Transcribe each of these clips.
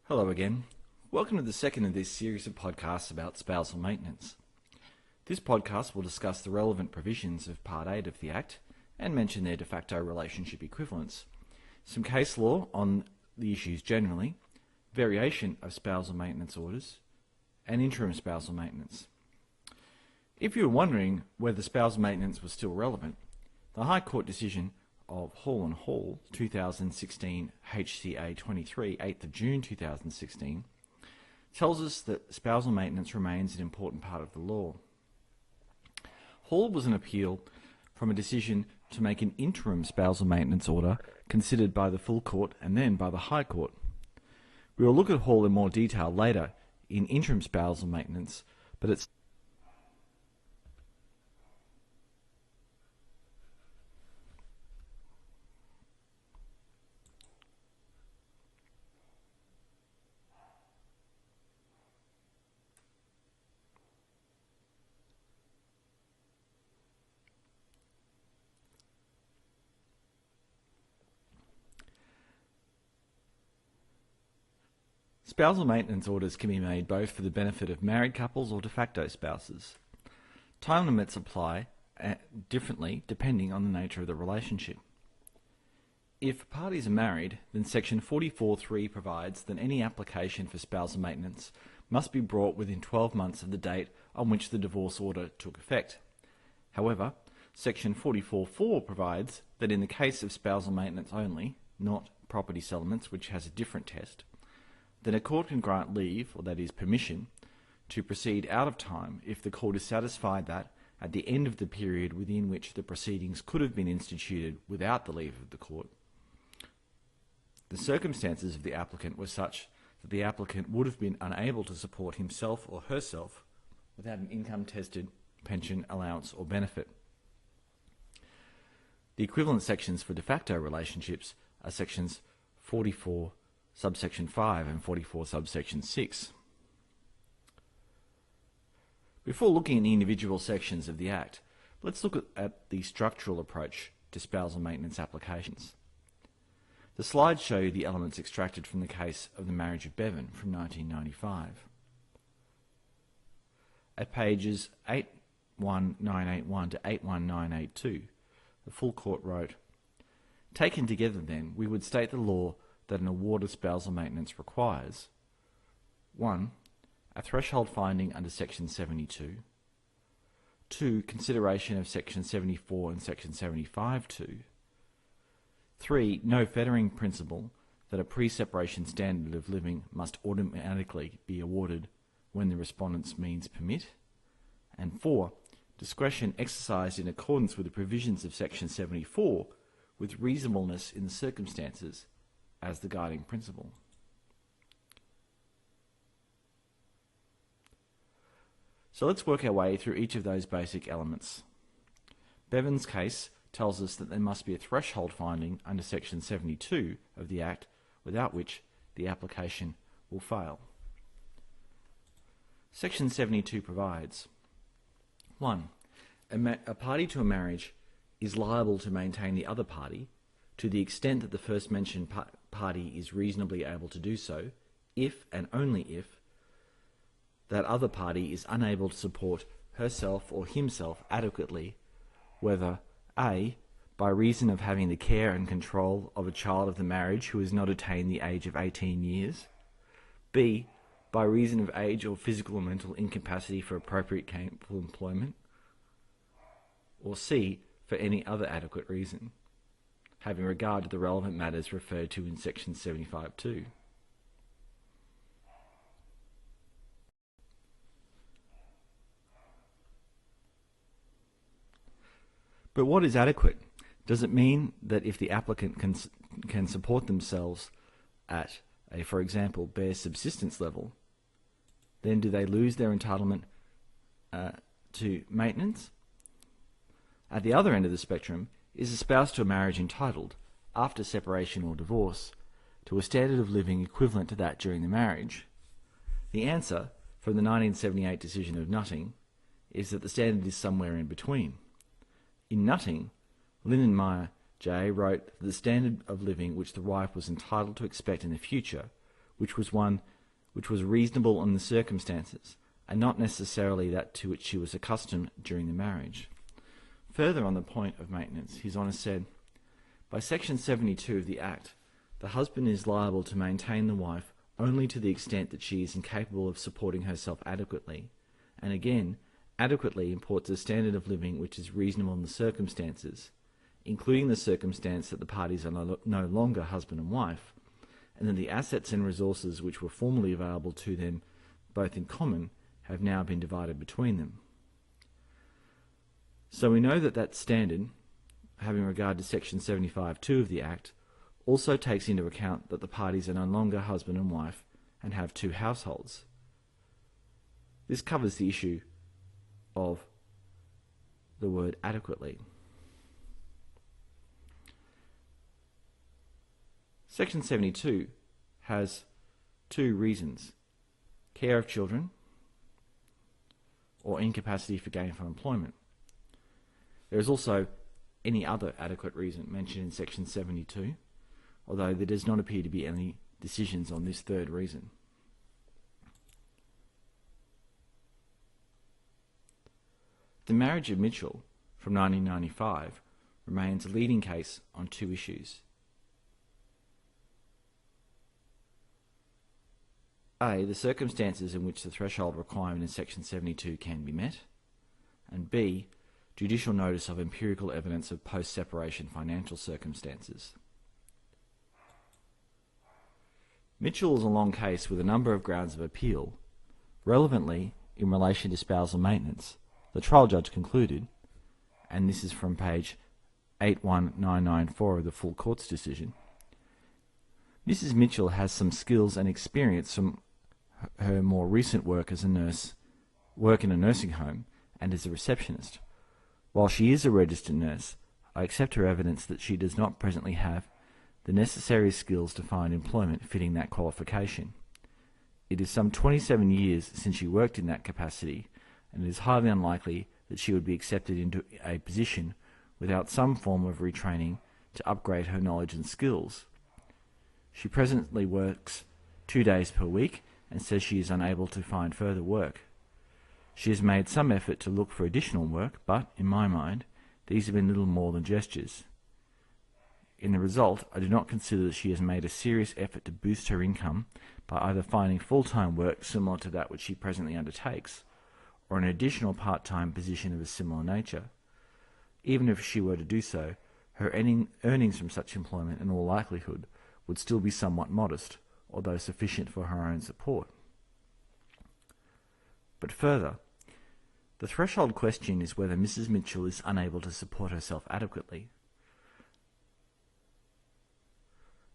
Hello again. Welcome to the second of this series of podcasts about spousal maintenance. This podcast will discuss the relevant provisions of Part 8 of the Act and mention their de facto relationship equivalents, some case law on the issues generally, variation of spousal maintenance orders, and interim spousal maintenance. If you were wondering whether spousal maintenance was still relevant, the High Court decision of Hall and Hall, 2016 HCA 23, 8th of June 2016, tells us that spousal maintenance remains an important part of the law. Hall was an appeal from a decision to make an interim spousal maintenance order considered by the full court and then by the High Court. We will look at Hall in more detail later in interim spousal maintenance, but it's Spousal maintenance orders can be made both for the benefit of married couples or de facto spouses. Time limits apply differently depending on the nature of the relationship. If parties are married, then Section 44.3 provides that any application for spousal maintenance must be brought within 12 months of the date on which the divorce order took effect. However, Section 44.4 provides that in the case of spousal maintenance only, not property settlements, which has a different test, then a court can grant leave, or that is permission, to proceed out of time if the court is satisfied that, at the end of the period within which the proceedings could have been instituted without the leave of the court, the circumstances of the applicant were such that the applicant would have been unable to support himself or herself without an income-tested pension, allowance or benefit. The equivalent sections for de facto relationships are sections 44 subsection 5 and 44 subsection 6. Before looking at the individual sections of the Act, let's look at the structural approach to spousal maintenance applications. The slides show you the elements extracted from the case of the marriage of Bevan from 1995. At pages 81981 to 81982, the full court wrote, "Taken together then, we would state the law that an award of spousal maintenance requires 1. A threshold finding under Section 72, 2. Consideration of Section 74 and Section 75(2), 3. No fettering principle that a pre-separation standard of living must automatically be awarded when the respondent's means permit, and 4. Discretion exercised in accordance with the provisions of Section 74 with reasonableness in the circumstances as the guiding principle." So let's work our way through each of those basic elements. Bevan's case tells us that there must be a threshold finding under Section 72 of the Act, without which the application will fail. Section 72 provides 1. A party to a marriage is liable to maintain the other party to the extent that the first mentioned party is reasonably able to do so, if and only if that other party is unable to support herself or himself adequately, whether a. by reason of having the care and control of a child of the marriage who has not attained the age of 18 years, b. by reason of age or physical or mental incapacity for appropriate gainful employment, or c. for any other adequate reason, having regard to the relevant matters referred to in Section 75(2). But what is adequate? Does it mean that if the applicant can support themselves at a, for example, bare subsistence level, then do they lose their entitlement to maintenance? At the other end of the spectrum, is a spouse to a marriage entitled, after separation or divorce, to a standard of living equivalent to that during the marriage? The answer, from the 1978 decision of Nutting, is that the standard is somewhere in between. In Nutting, Lindenmeyer J. wrote that the standard of living which the wife was entitled to expect in the future which was reasonable in the circumstances, and not necessarily that to which she was accustomed during the marriage. Further on the point of maintenance, His Honour said, by Section 72 of the Act, the husband is liable to maintain the wife only to the extent that she is incapable of supporting herself adequately, and again, adequately imports a standard of living which is reasonable in the circumstances, including the circumstance that the parties are no longer husband and wife, and that the assets and resources which were formerly available to them both in common have now been divided between them. So we know that that standard, having regard to Section 75(2) of the Act, also takes into account that the parties are no longer husband and wife and have two households. This covers the issue of the word adequately. Section 72 has two reasons: care of children or incapacity for gainful employment. There is also any other adequate reason mentioned in Section 72, although there does not appear to be any decisions on this third reason. The marriage of Mitchell from 1995 remains a leading case on two issues. A, the circumstances in which the threshold requirement in Section 72 can be met, and B, judicial notice of empirical evidence of post-separation financial circumstances. Mitchell is a long case with a number of grounds of appeal. Relevantly, in relation to spousal maintenance, the trial judge concluded, and this is from page 81994 of the full court's decision, Mrs. Mitchell has some skills and experience from her more recent work as a nurse, work in a nursing home, and as a receptionist. While she is a registered nurse, I accept her evidence that she does not presently have the necessary skills to find employment fitting that qualification. It is some 27 years since she worked in that capacity, and it is highly unlikely that she would be accepted into a position without some form of retraining to upgrade her knowledge and skills. She presently works 2 days per week and says she is unable to find further work. She has made some effort to look for additional work, but, in my mind, these have been little more than gestures. In the result, I do not consider that she has made a serious effort to boost her income by either finding full-time work similar to that which she presently undertakes, or an additional part-time position of a similar nature. Even if she were to do so, her earnings from such employment, in all likelihood, would still be somewhat modest, although sufficient for her own support. But further, the threshold question is whether Mrs. Mitchell is unable to support herself adequately.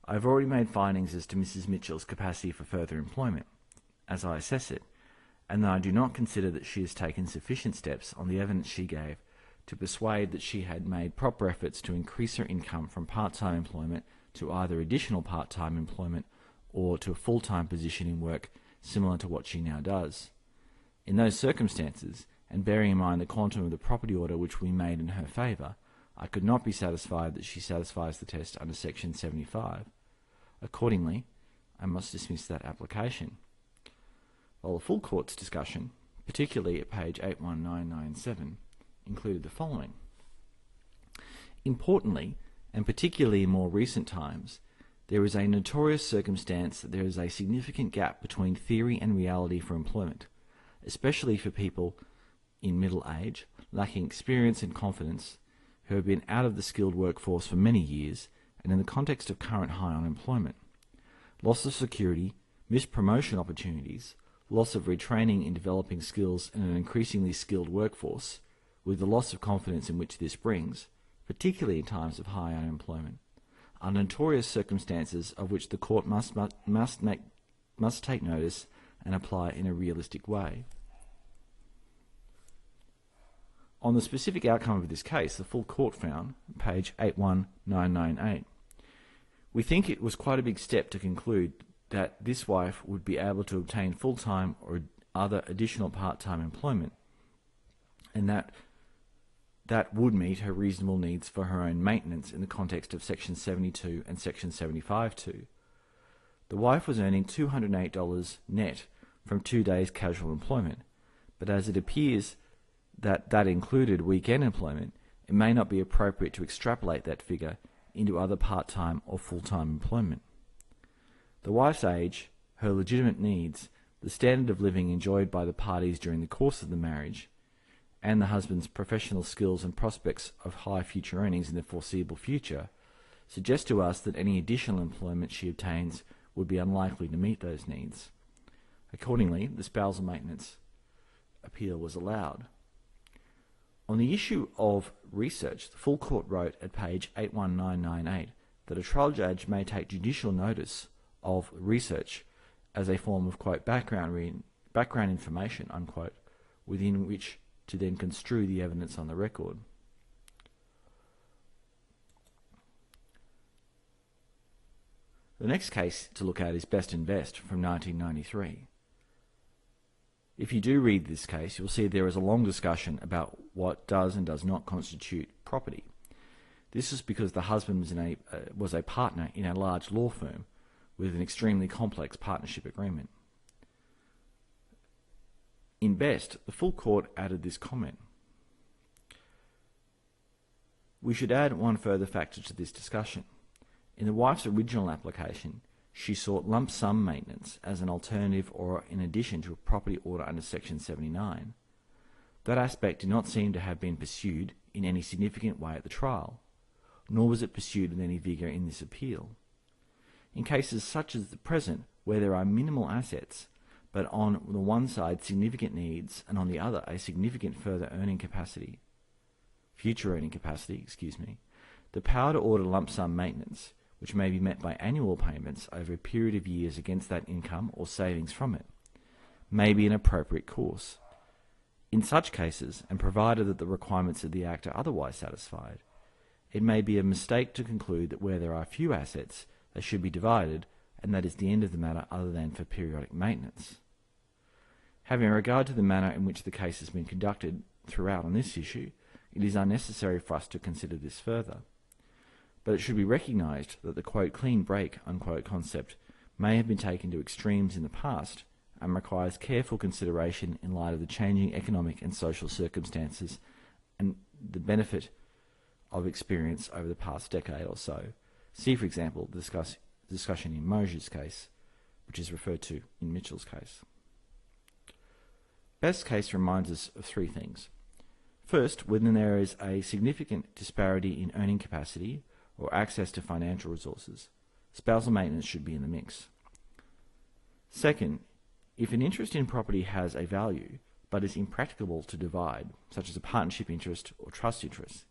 I have already made findings as to Mrs. Mitchell's capacity for further employment, as I assess it, and that I do not consider that she has taken sufficient steps on the evidence she gave to persuade that she had made proper efforts to increase her income from part-time employment to either additional part-time employment or to a full-time position in work similar to what she now does. In those circumstances, and bearing in mind the quantum of the property order which we made in her favour, I could not be satisfied that she satisfies the test under Section 75. Accordingly, I must dismiss that application. While the full court's discussion, particularly at page 81997, included the following. Importantly, and particularly in more recent times, there is a notorious circumstance that there is a significant gap between theory and reality for employment, especially for people in middle age, lacking experience and confidence, who have been out of the skilled workforce for many years, and in the context of current high unemployment. Loss of security, missed promotion opportunities, loss of retraining in developing skills in an increasingly skilled workforce, with the loss of confidence in which this brings, particularly in times of high unemployment, are notorious circumstances of which the court must take notice and apply in a realistic way. On the specific outcome of this case, the full court found, page 81998, we think it was quite a big step to conclude that this wife would be able to obtain full-time or other additional part-time employment, and that would meet her reasonable needs for her own maintenance in the context of Section 72 and Section 75(2). The wife was earning $208 net from 2 days casual employment, but as it appears that included weekend employment, it may not be appropriate to extrapolate that figure into other part-time or full-time employment. The wife's age, her legitimate needs, the standard of living enjoyed by the parties during the course of the marriage, and the husband's professional skills and prospects of high future earnings in the foreseeable future suggest to us that any additional employment she obtains would be unlikely to meet those needs. Accordingly, the spousal maintenance appeal was allowed. On the issue of research, the full court wrote at page 81998 that a trial judge may take judicial notice of research as a form of, quote, background information, unquote, within which to then construe the evidence on the record. The next case to look at is Best and Best from 1993. If you do read this case, you'll see there is a long discussion about what does and does not constitute property. This is because the husband was a partner in a large law firm with an extremely complex partnership agreement. In Best, the full court added this comment: "We should add one further factor to this discussion. In the wife's original application, she sought lump sum maintenance as an alternative or in addition to a property order under Section 79. That aspect did not seem to have been pursued in any significant way at the trial, nor was it pursued with any vigour in this appeal. In cases such as the present, where there are minimal assets, but on the one side significant needs and on the other a significant future earning capacity, the power to order lump sum maintenance, which may be met by annual payments over a period of years against that income or savings from it, may be an appropriate course. In such cases, and provided that the requirements of the Act are otherwise satisfied, it may be a mistake to conclude that where there are few assets, they should be divided, and that is the end of the matter other than for periodic maintenance. Having regard to the manner in which the case has been conducted throughout on this issue, it is unnecessary for us to consider this further. But it should be recognised that the, quote, clean break, unquote, concept may have been taken to extremes in the past and requires careful consideration in light of the changing economic and social circumstances and the benefit of experience over the past decade or so. See, for example, the discussion in Mosier's case, which is referred to in Mitchell's case. Best's case reminds us of three things. First, when there is a significant disparity in earning capacity or access to financial resources, spousal maintenance should be in the mix. Second, if an interest in property has a value but is impracticable to divide, such as a partnership interest or trust interest,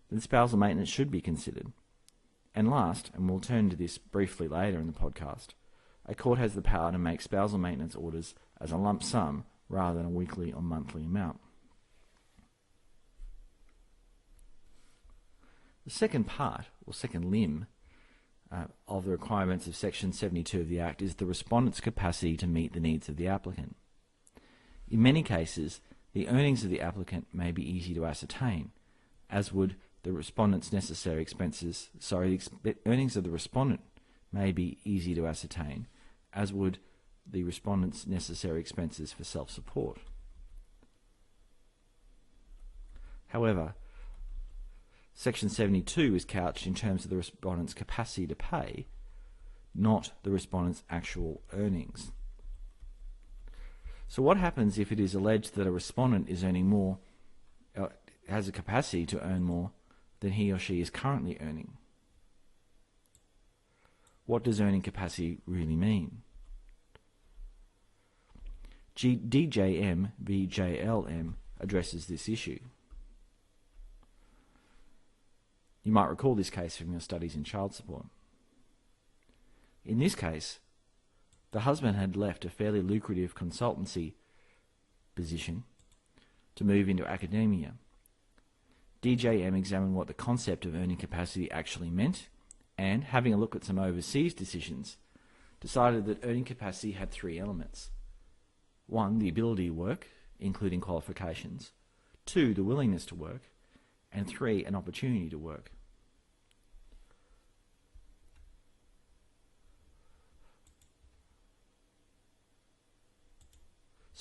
then spousal maintenance should be considered. And last, and we'll turn to this briefly later in the podcast, a court has the power to make spousal maintenance orders as a lump sum rather than a weekly or monthly amount. The second part, or second limb, of the requirements of Section 72 of the Act is the respondent's capacity to meet the needs of the applicant. In many cases, the earnings of the applicant may be easy to ascertain, as would the respondent's necessary expenses. The earnings of the respondent may be easy to ascertain, as would the respondent's necessary expenses for self-support. However, Section 72 is couched in terms of the respondent's capacity to pay, not the respondent's actual earnings. So what happens if it is alleged that a respondent is earning more, has a capacity to earn more than he or she is currently earning? What does earning capacity really mean? DJM v. JLM addresses this issue. You might recall this case from your studies in child support. In this case, the husband had left a fairly lucrative consultancy position to move into academia. DJM examined what the concept of earning capacity actually meant and, having a look at some overseas decisions, decided that earning capacity had three elements. 1, the ability to work, including qualifications. 2, the willingness to work. And 3, an opportunity to work.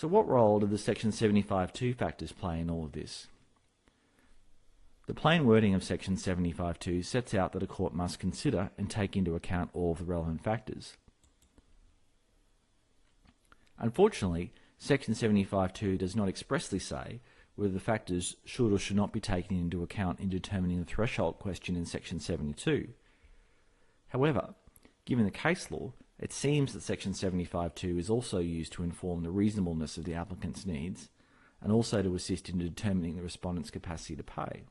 So what role do the Section 75.2 factors play in all of this? The plain wording of Section 75.2 sets out that a court must consider and take into account all of the relevant factors. Unfortunately, Section 75.2 does not expressly say whether the factors should or should not be taken into account in determining the threshold question in Section 72. However, given the case law, it seems that Section 75.2 is also used to inform the reasonableness of the applicant's needs and also to assist in determining the respondent's capacity to pay.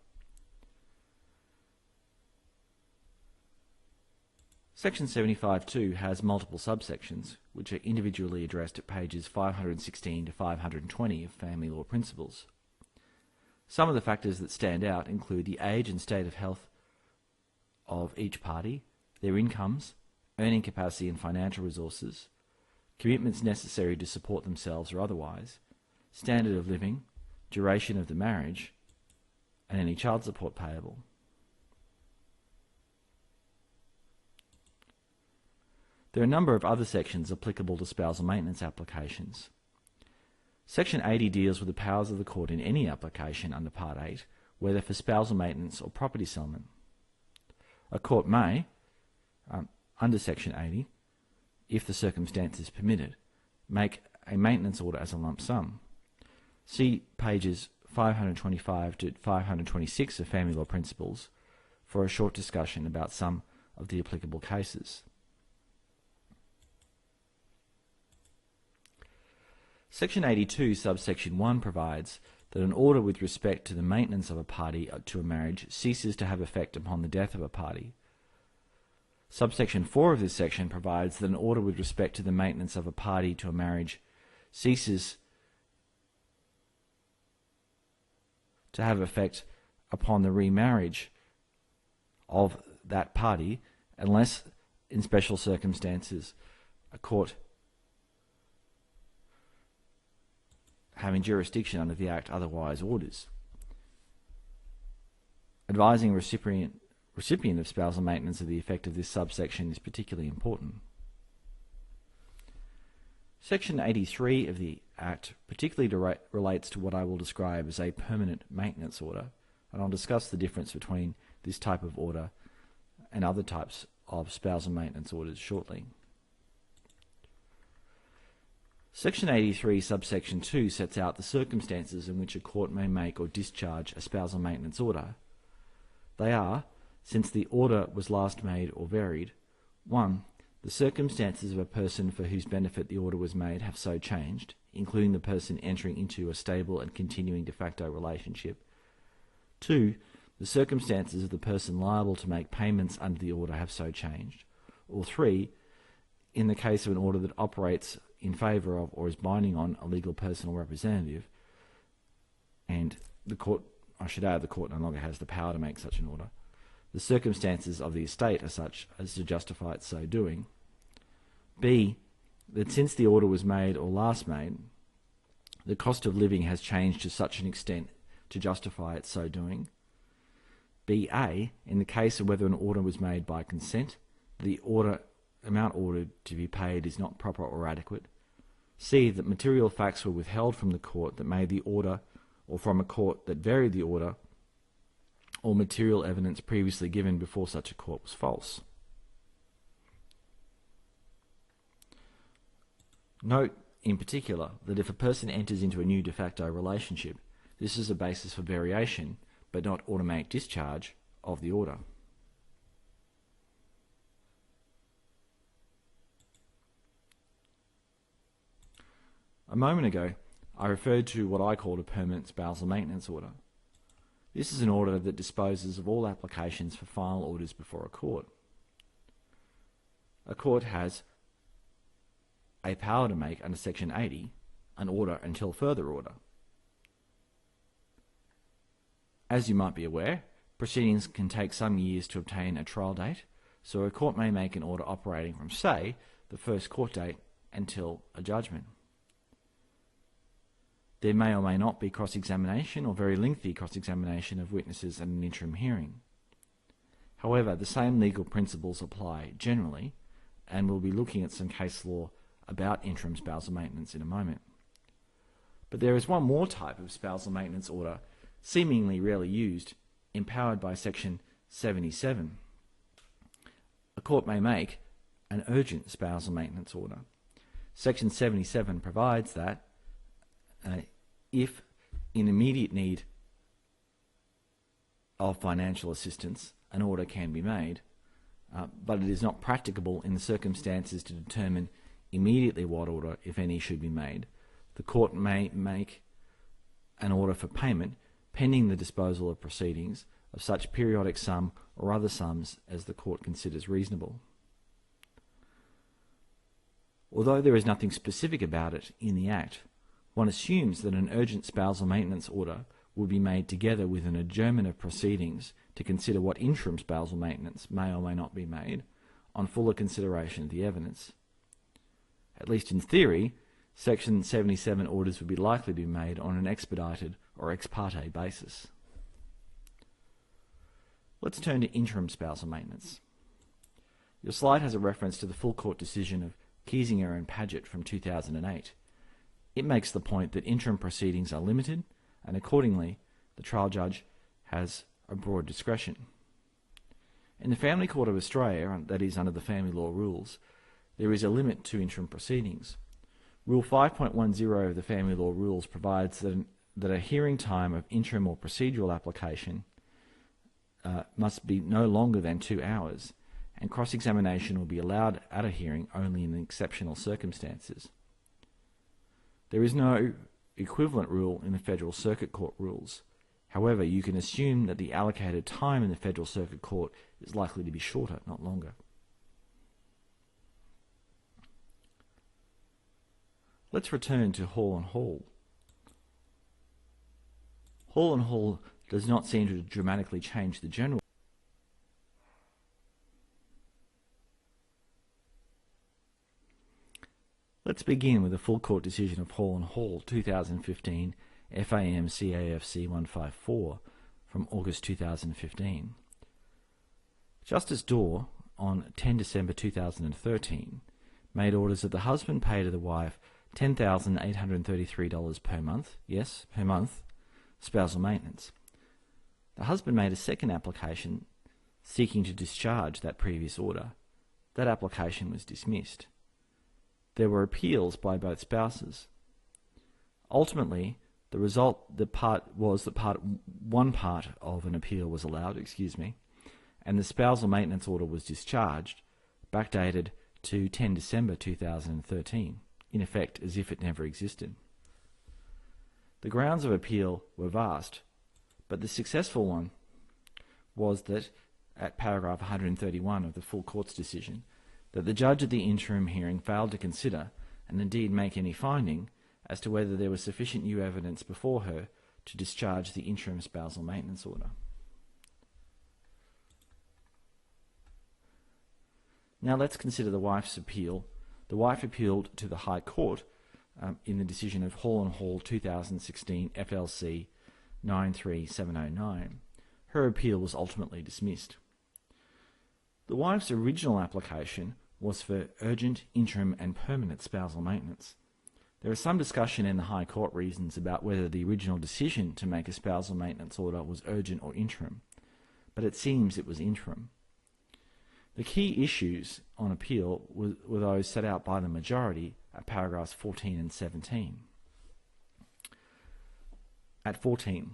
Section 75.2 has multiple subsections, which are individually addressed at pages 516 to 520 of Family Law Principles. Some of the factors that stand out include the age and state of health of each party, their incomes, earning capacity and financial resources, commitments necessary to support themselves or otherwise, standard of living, duration of the marriage, and any child support payable. There are a number of other sections applicable to spousal maintenance applications. Section 80 deals with the powers of the court in any application under Part 8, whether for spousal maintenance or property settlement. A court may, under Section 80, if the circumstances permitted, make a maintenance order as a lump sum. See pages 525 to 526 of Family Law Principles for a short discussion about some of the applicable cases. Section 82, subsection 1 provides that an order with respect to the maintenance of a party to a marriage ceases to have effect upon the death of a party. Subsection 4 of this section provides that an order with respect to the maintenance of a party to a marriage ceases to have effect upon the remarriage of that party unless, in special circumstances, a court having jurisdiction under the Act otherwise orders. Advising a recipient of spousal maintenance of the effect of this subsection is particularly important. Section 83 of the Act particularly relates to what I will describe as a permanent maintenance order, and I'll discuss the difference between this type of order and other types of spousal maintenance orders shortly. Section 83, subsection 2 sets out the circumstances in which a court may make or discharge a spousal maintenance order. They are, since the order was last made or varied, 1. The circumstances of a person for whose benefit the order was made have so changed, including the person entering into a stable and continuing de facto relationship. 2. The circumstances of the person liable to make payments under the order have so changed. Or 3. In the case of an order that operates in favour of or is binding on a legal personal representative, and the court, I should add, the court no longer has the power to make such an order, the circumstances of the estate are such as to justify its so doing. B. That since the order was made or last made, the cost of living has changed to such an extent to justify its so doing. B.A. In the case of whether an order was made by consent, the amount ordered to be paid is not proper or adequate. C. That material facts were withheld from the court that made the order, or from a court that varied the order, or material evidence previously given before such a court was false. Note, in particular, that if a person enters into a new de facto relationship, this is a basis for variation, but not automatic discharge of the order. A moment ago, I referred to what I called a permanent spousal maintenance order. This is an order that disposes of all applications for final orders before a court. A court has a power to make under Section 80 an order until further order. As you might be aware, proceedings can take some years to obtain a trial date, so a court may make an order operating from, say, the first court date until a judgment. There may or may not be cross-examination or very lengthy cross-examination of witnesses at an interim hearing. However, the same legal principles apply generally, and we'll be looking at some case law about interim spousal maintenance in a moment. But there is one more type of spousal maintenance order, seemingly rarely used, empowered by Section 77. A court may make an urgent spousal maintenance order. Section 77 provides that if in immediate need of financial assistance, an order can be made, but it is not practicable in the circumstances to determine immediately what order, if any, should be made. The court may make an order for payment pending the disposal of proceedings of such periodic sum or other sums as the court considers reasonable. Although there is nothing specific about it in the Act, one assumes that an urgent spousal maintenance order would be made together with an adjournment of proceedings to consider what interim spousal maintenance may or may not be made on fuller consideration of the evidence. At least in theory, Section 77 orders would be likely to be made on an expedited or ex parte basis. Let's turn to interim spousal maintenance. Your slide has a reference to the full court decision of Kiesinger and Paget from 2008. It makes the point that interim proceedings are limited, and accordingly, the trial judge has a broad discretion. In the Family Court of Australia, that is under the family law rules, there is a limit to interim proceedings. Rule 5.10 of the family law rules provides that a hearing time of interim or procedural application must be no longer than 2 hours, and cross-examination will be allowed at a hearing only in exceptional circumstances. There is no equivalent rule in the Federal Circuit Court rules. However, you can assume that the allocated time in the Federal Circuit Court is likely to be shorter, not longer. Let's return to Hall and Hall. Hall and Hall does not seem to dramatically change the general. Let's begin with the full court decision of Hall and Hall 2015 FAM CAFC 154 from August 2015. Justice Dorr, on 10 December 2013, made orders that the husband pay to the wife $10,833 per month, yes, per month, spousal maintenance. The husband made a second application seeking to discharge that previous order. That application was dismissed. There were appeals by both spouses. Ultimately, the result was that one part of an appeal was allowed, and the spousal maintenance order was discharged, backdated to 10 December 2013, in effect as if it never existed. The grounds of appeal were vast, but the successful one was that, at paragraph 131 of the full court's decision, that the judge at the interim hearing failed to consider, and indeed make any finding, as to whether there was sufficient new evidence before her to discharge the interim spousal maintenance order. Now let's consider the wife's appeal. The wife appealed to the High Court in the decision of Hall and Hall 2016 FLC 93709. Her appeal was ultimately dismissed. The wife's original application was for urgent, interim and permanent spousal maintenance. There is some discussion in the High Court reasons about whether the original decision to make a spousal maintenance order was urgent or interim, but it seems it was interim. The key issues on appeal were those set out by the majority at paragraphs 14 and 17. At 14,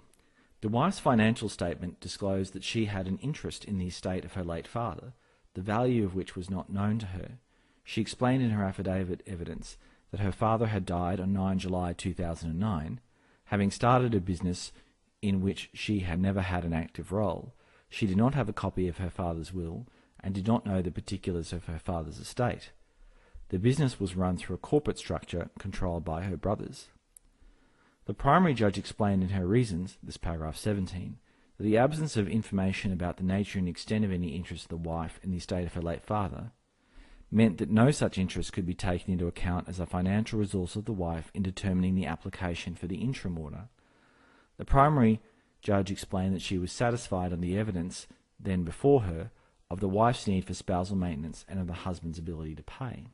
the wife's financial statement disclosed that she had an interest in the estate of her late father, the value of which was not known to her. She explained in her affidavit evidence that her father had died on 9 July 2009, having started a business in which she had never had an active role. She did not have a copy of her father's will and did not know the particulars of her father's estate. The business was run through a corporate structure controlled by her brothers. The primary judge explained in her reasons, this paragraph 17, that the absence of information about the nature and extent of any interest of the wife in the estate of her late father meant that no such interest could be taken into account as a financial resource of the wife in determining the application for the interim order. The primary judge explained that she was satisfied on the evidence then before her of the wife's need for spousal maintenance and of the husband's ability to pay.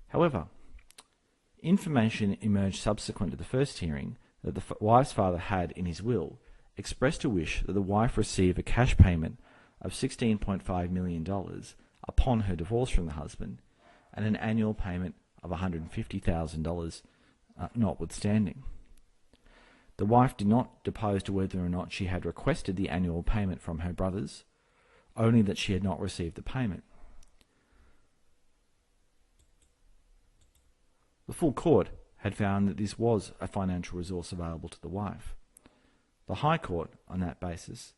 However, Information emerged subsequent to the first hearing that the wife's father had, in his will, expressed a wish that the wife receive a cash payment of $16.5 million upon her divorce from the husband, and an annual payment of $150,000 notwithstanding. The wife did not depose to whether or not she had requested the annual payment from her brothers, only that she had not received the payment. The full court had found that this was a financial resource available to the wife. The High Court, on that basis,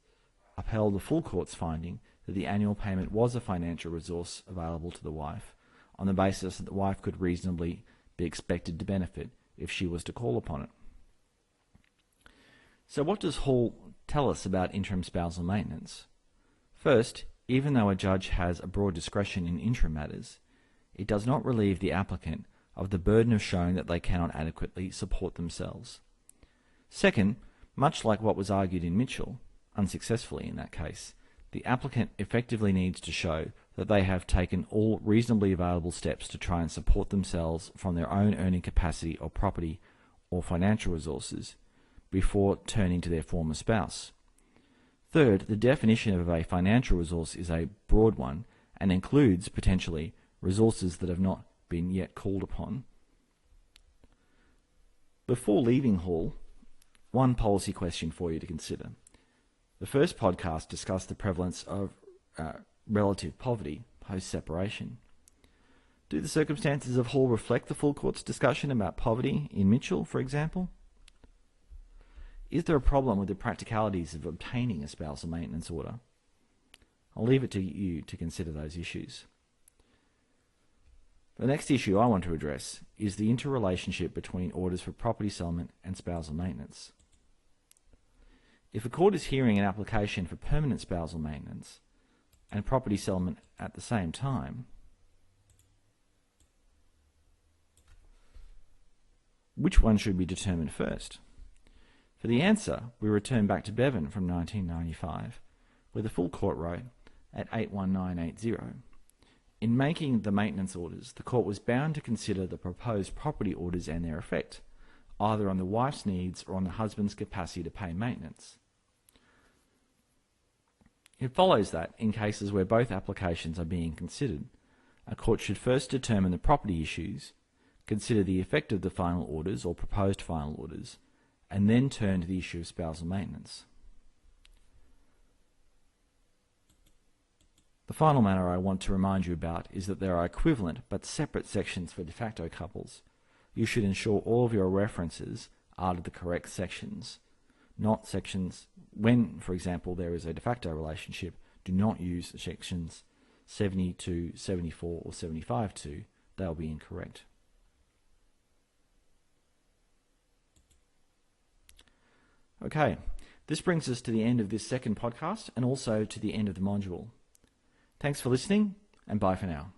upheld the full court's finding that the annual payment was a financial resource available to the wife, on the basis that the wife could reasonably be expected to benefit if she was to call upon it. So what does Hall tell us about interim spousal maintenance? First, even though a judge has a broad discretion in interim matters, it does not relieve the applicant of the burden of showing that they cannot adequately support themselves. Second, much like what was argued in Mitchell, unsuccessfully in that case, the applicant effectively needs to show that they have taken all reasonably available steps to try and support themselves from their own earning capacity or property or financial resources before turning to their former spouse. Third, the definition of a financial resource is a broad one and includes, potentially, resources that have not been yet called upon. Before leaving Hall, one policy question for you to consider. The first podcast discussed the prevalence of relative poverty post-separation. Do the circumstances of Hall reflect the full court's discussion about poverty in Mitchell, for example? Is there a problem with the practicalities of obtaining a spousal maintenance order? I'll leave it to you to consider those issues. The next issue I want to address is the interrelationship between orders for property settlement and spousal maintenance. If a court is hearing an application for permanent spousal maintenance and property settlement at the same time, which one should be determined first? For the answer, we return back to Bevan from 1995, where the full court wrote at 81980, in making the maintenance orders, the court was bound to consider the proposed property orders and their effect, either on the wife's needs or on the husband's capacity to pay maintenance. It follows that, in cases where both applications are being considered, a court should first determine the property issues, consider the effect of the final orders or proposed final orders, and then turn to the issue of spousal maintenance. The final matter I want to remind you about is that there are equivalent but separate sections for de facto couples. You should ensure all of your references are to the correct sections, not sections when, for example, there is a de facto relationship. Do not use sections 72, 74 or 75 to. They'll be incorrect. Okay, this brings us to the end of this second podcast and also to the end of the module. Thanks for listening, and bye for now.